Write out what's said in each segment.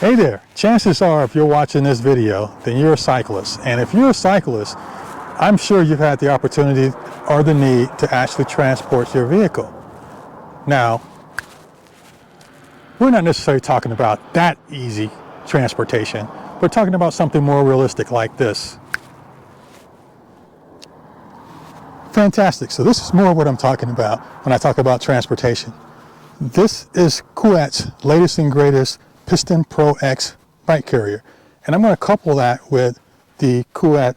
Hey there, chances are if you're watching this video, then you're a cyclist. And if you're a cyclist, I'm sure you've had the opportunity or the need to actually transport your vehicle. Now, we're not necessarily talking about that easy transportation. We're talking about something more realistic like this. Fantastic. So this is more what I'm talking about when I talk about transportation. This is Kuat's latest and greatest Piston Pro X bike carrier. And I'm going to couple that with the Kuat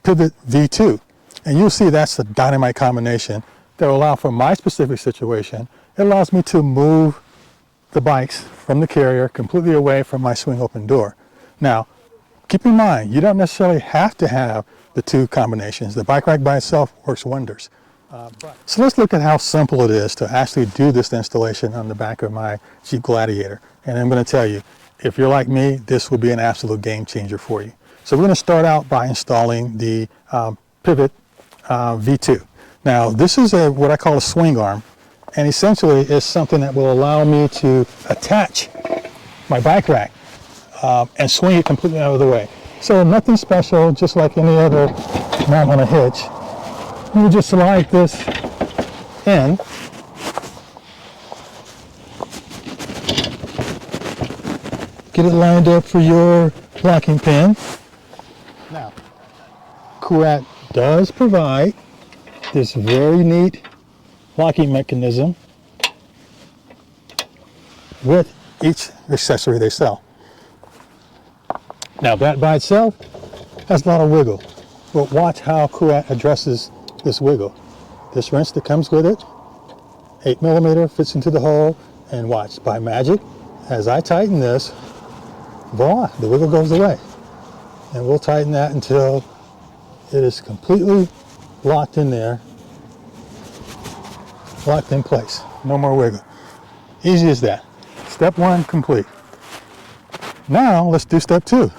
Pivot V2. And you'll see that's the dynamite combination that will allow for my specific situation. It allows me to move the bikes from the carrier completely away from my swing open door. Now, keep in mind, you don't necessarily have to have the two combinations. The bike rack by itself works wonders. So let's look at how simple it is to actually do this installation on the back of my Jeep Gladiator. And I'm going to tell you, if you're like me, this will be an absolute game changer for you. So we're going to start out by installing the Pivot V2. Now this is what I call a swing arm, and essentially it's something that will allow me to attach my bike rack and swing it completely out of the way. So nothing special, just like any other mount on a hitch. You just slide this in, get it lined up for your locking pin. Now, Kuat does provide this very neat locking mechanism with each accessory they sell. Now that by itself has a lot of wiggle, but watch how Kuat addresses this wiggle. This wrench that comes with it, 8mm, fits into the hole, and watch, by magic, as I tighten this, voila, the wiggle goes away. And we'll tighten that until it is completely locked in there, locked in place. No more wiggle. Easy as that. Step one complete. Now let's do step two.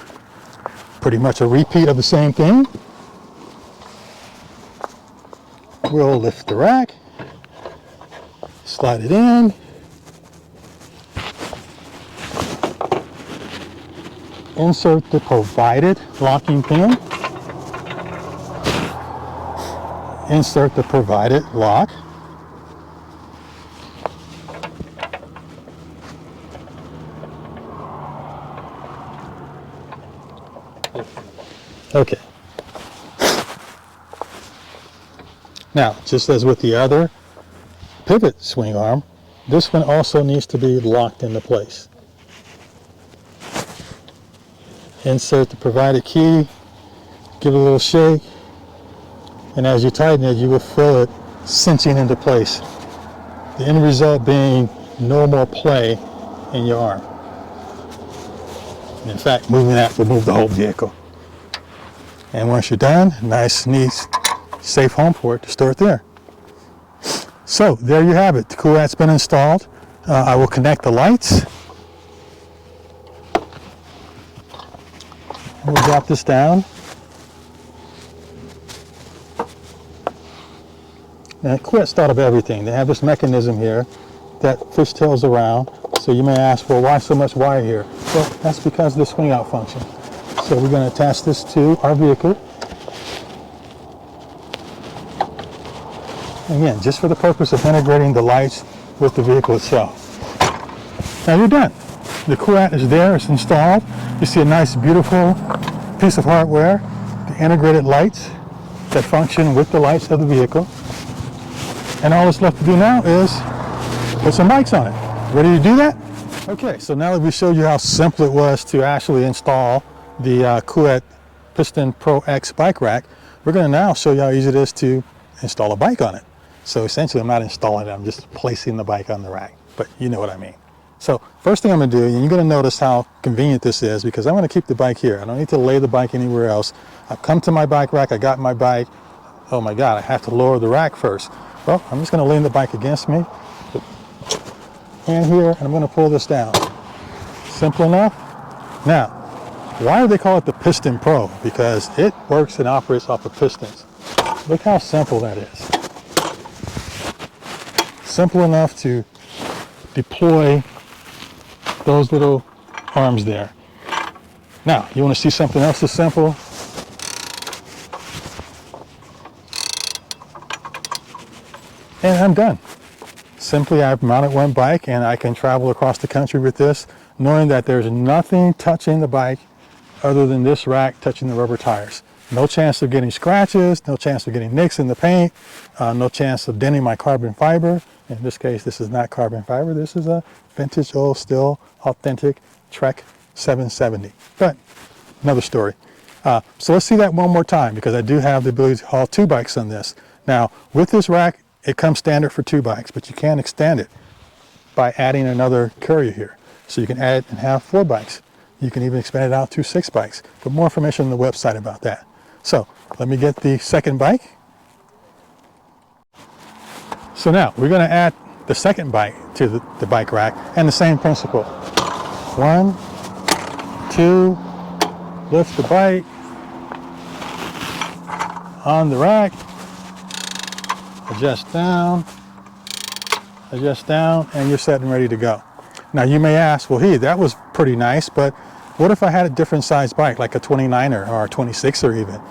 Pretty much a repeat of the same thing. We'll lift the rack, slide it in, insert the provided locking pin, insert the provided lock, okay. Now, just as with the other pivot swing arm, this one also needs to be locked into place. Insert the provided key, give it a little shake, and as you tighten it, you will feel it cinching into place. The end result being no more play in your arm. In fact, moving that will move the whole vehicle. And once you're done, nice, neat, safe home for it to store it there. So there you have it. The Kuat's been installed. I will connect the lights. We'll drop this down. Now Kuat's thought of everything. They have this mechanism here that fishtails around. So you may ask, well, why so much wire here? Well, that's because of the swing out function. So we're going to attach this to our vehicle. Again, just for the purpose of integrating the lights with the vehicle itself. Now you're done. The Kuat is there, it's installed. You see a nice, beautiful piece of hardware, the integrated lights that function with the lights of the vehicle. And all that's left to do now is put some mics on it. Ready to do that? Okay, so now that we showed you how simple it was to actually install the Kuat Piston Pro X bike rack, we're going to now show you how easy it is to install a bike on it. So essentially I'm not installing it, I'm just placing the bike on the rack, but you know what I mean. So first thing I'm going to do, and you're going to notice how convenient this is because I'm going to keep the bike here. I don't need to lay the bike anywhere else. I've come to my bike rack, I got my bike. Oh my God, I have to lower the rack first. Well, I'm just going to lean the bike against me, put hand here, and I'm going to pull this down. Simple enough. Now, why do they call it the Piston Pro? Because it works and operates off of pistons. Look how simple that is. Simple enough to deploy those little arms there. Now, you want to see something else that's simple? And I'm done. Simply, I've mounted one bike and I can travel across the country with this, knowing that there's nothing touching the bike other than this rack touching the rubber tires. No chance of getting scratches, no chance of getting nicks in the paint, no chance of denting my carbon fiber. In this case, this is not carbon fiber. This is a vintage, old, still authentic Trek 770. But another story. So let's see that one more time, because I do have the ability to haul 2 bikes on this. Now, with this rack, it comes standard for 2 bikes, but you can extend it by adding another carrier here. So you can add it and have 4 bikes. You can even expand it out to 6 bikes. But more information on the website about that. So let me get the second bike. So now we're going to add the second bike to the bike rack, and the same principle. 1, 2, lift the bike on the rack, adjust down, and you're set and ready to go. Now you may ask, well, hey, that was pretty nice, but what if I had a different size bike, like a 29er or a 26er even?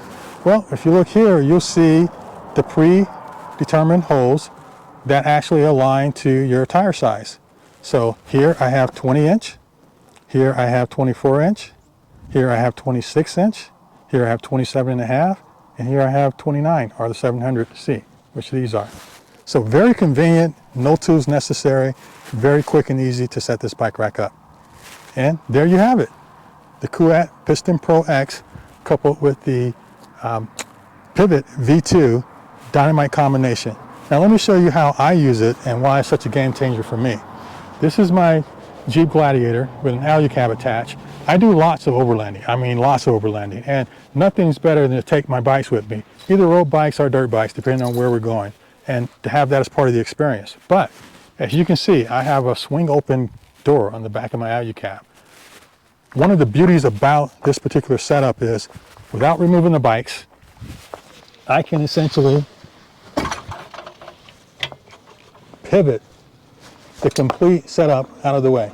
Well, if you look here, you'll see the predetermined holes that actually align to your tire size. So here I have 20-inch, here I have 24-inch, here I have 26-inch, here I have 27.5, and here I have 29, or the 700C, which these are. So very convenient, no tools necessary, very quick and easy to set this bike rack up. And there you have it. The Kuat Piston Pro X coupled with the Pivot V2 dynamite combination. Now let me show you how I use it and why it's such a game changer for me. This is my Jeep Gladiator with an alu cab attached. I do lots of overlanding. I mean lots of overlanding, and nothing's better than to take my bikes with me, either road bikes or dirt bikes, depending on where we're going, and to have that as part of the experience. But as you can see, I have a swing open door on the back of my alu cab. One of the beauties about this particular setup is, without removing the bikes, I can essentially pivot the complete setup out of the way.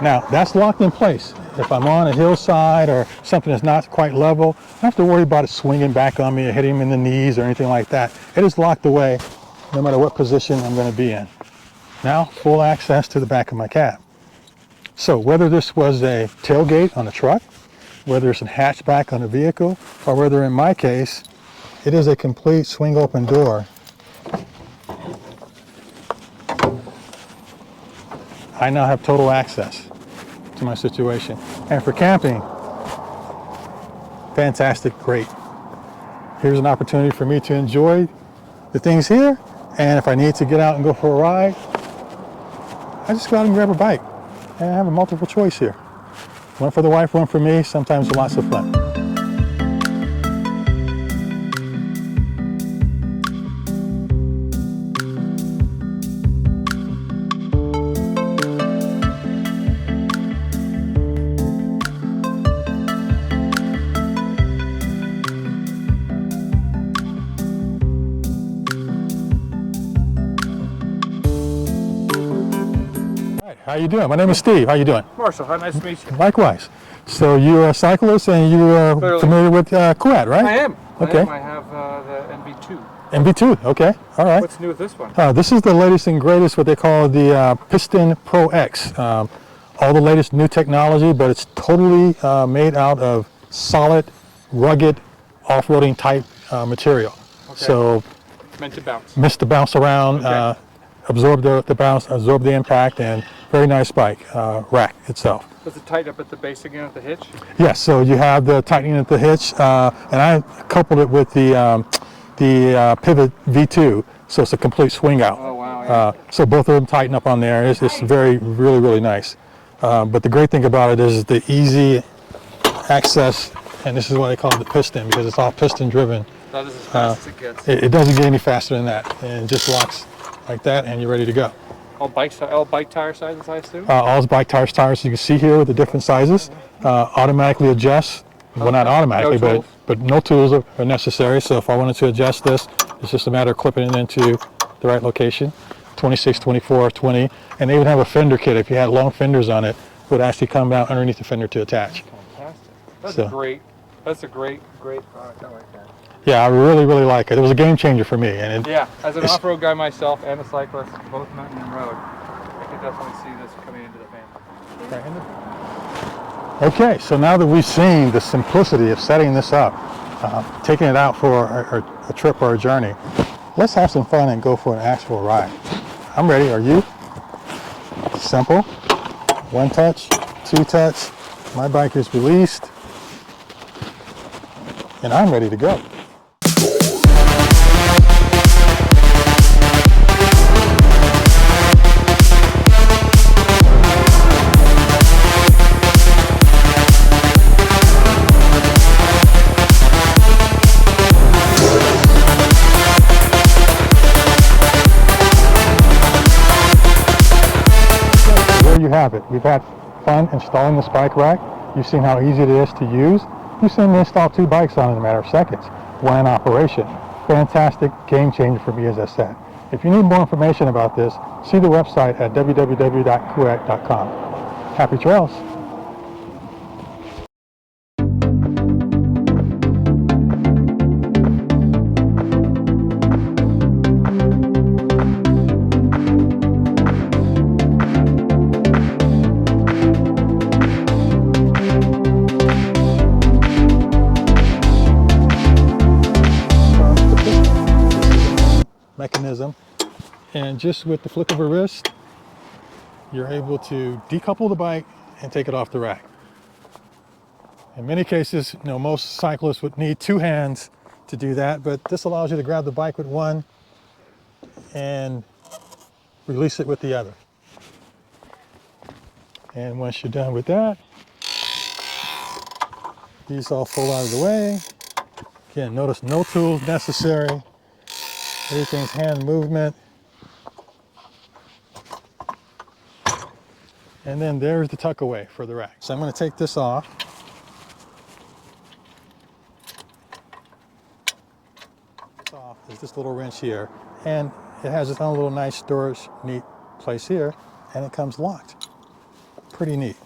Now, that's locked in place. If I'm on a hillside or something that's not quite level, I don't have to worry about it swinging back on me or hitting me in the knees or anything like that. It is locked away no matter what position I'm going to be in. Now, full access to the back of my cab. So whether this was a tailgate on a truck, whether it's a hatchback on a vehicle, or whether in my case, it is a complete swing open door, I now have total access to my situation. And for camping, fantastic, great. Here's an opportunity for me to enjoy the things here, and if I need to get out and go for a ride, I just go out and grab a bike. And I have a multiple choice here. One for the wife, one for me, sometimes lots of fun. How you doing? My name is Steve. How you doing? Marshall, how nice to meet you. Likewise. So you're a cyclist and you are familiar with Kuat, right? I am. Okay. I have the NV2. NV2, okay. All right. What's new with this one? This is the latest and greatest, what they call the Piston Pro X. All the latest new technology, but it's totally made out of solid, rugged, off-roading type material. Okay. So meant to bounce. Meant to bounce around, okay. Absorb the bounce, absorb the impact, and very nice bike, rack itself. Does it tighten up at the base again at the hitch? Yes, so you have the tightening at the hitch, and I coupled it with the Pivot V2, so it's a complete swing out. Oh wow! Yeah. So both of them tighten up on there. It's really nice. But the great thing about it is the easy access, and this is what I call the piston, because it's all piston driven. That is as fast as it gets. It doesn't get any faster than that, and it just locks like that, and you're ready to go. All bike tire sizes, I assume? All bike tires. You can see here with the different sizes. Automatically adjust. Well, not automatically, but no tools are necessary. So if I wanted to adjust this, it's just a matter of clipping it into the right location. 26, 24, 20, and they even have a fender kit. If you had long fenders on it, would actually come out underneath the fender to attach. Fantastic. That's So- great. That's a great product. I like that. Yeah, I really, really like it. It was a game changer for me. And it, Yeah, as an it's- off-road guy myself and a cyclist, both mountain and road, I could definitely see this coming into the family. Okay, so now that we've seen the simplicity of setting this up, taking it out for a trip or a journey, let's have some fun and go for an actual ride. I'm ready, are you? Simple, one touch, two touch, my bike is released, and I'm ready to go. There you have it. We've had fun installing this bike rack. You've seen how easy it is to use. You've seen me install 2 bikes on in a matter of seconds. One in operation. Fantastic game changer for me, as I said. If you need more information about this, see the website at www.kuat.com. Happy trails. Mechanism, and just with the flick of a wrist you're able to decouple the bike and take it off the rack. In many cases, you know, most cyclists would need 2 hands to do that, but this allows you to grab the bike with one and release it with the other. And once you're done with that, these all fold out of the way. Again, notice no tools necessary. Everything's hand movement. And then there's the tuck away for the rack. So I'm going to take this off. There's this little wrench here, and it has its own little nice storage, neat place here, and it comes locked. Pretty neat.